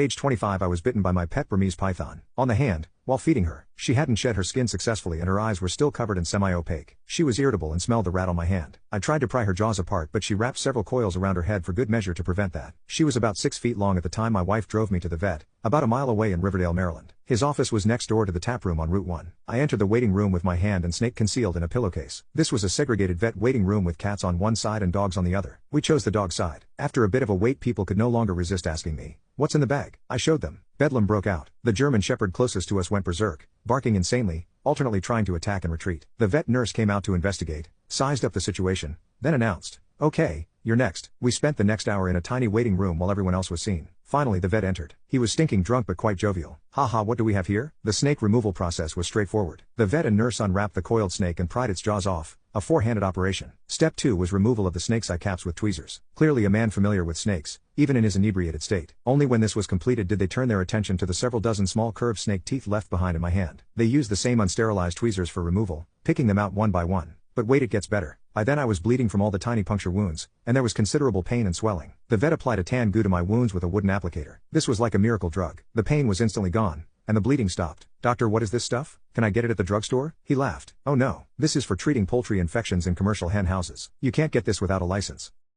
Age 25, I was bitten by my pet Burmese python. On the hand, while feeding her. She hadn't shed her skin successfully and her eyes were still covered and semi-opaque. She was irritable and smelled the rat on my hand. I tried to pry her jaws apart, but she wrapped several coils around her head for good measure to prevent that. She was about 6 feet long at the time my wife drove me to the vet, about a mile away in Riverdale, Maryland. His office was next door to the tap room on Route 1. I entered the waiting room with my hand and snake concealed in a pillowcase. This was a segregated vet waiting room with cats on one side and dogs on the other. We chose the dog side. After a bit of a wait, people could no longer resist asking me, "What's in the bag?" I showed them. Bedlam broke out. The German shepherd closest to us went berserk, barking insanely, alternately trying to attack and retreat. The vet nurse came out to investigate, sized up the situation, then announced, "Okay, you're next." We spent the next hour in a tiny waiting room while everyone else was seen. Finally the vet entered. He was stinking drunk but quite jovial. "Haha, what do we have here?" The snake removal process was straightforward. The vet and nurse unwrapped the coiled snake and pried its jaws off, a four-handed operation. Step 2 was removal of the snake's eye caps with tweezers. Clearly a man familiar with snakes, even in his inebriated state. Only when this was completed did they turn their attention to the several dozen small curved snake teeth left behind in my hand. They used the same unsterilized tweezers for removal, picking them out one by one. But wait, it gets better. By then I was bleeding from all the tiny puncture wounds, and there was considerable pain and swelling. The vet applied a tan goo to my wounds with a wooden applicator. This was like a miracle drug. The pain was instantly gone, and the bleeding stopped. "Doctor, what is this stuff? Can I get it at the drugstore?" He laughed. "Oh no, this is for treating poultry infections in commercial hen houses. You can't get this without a license."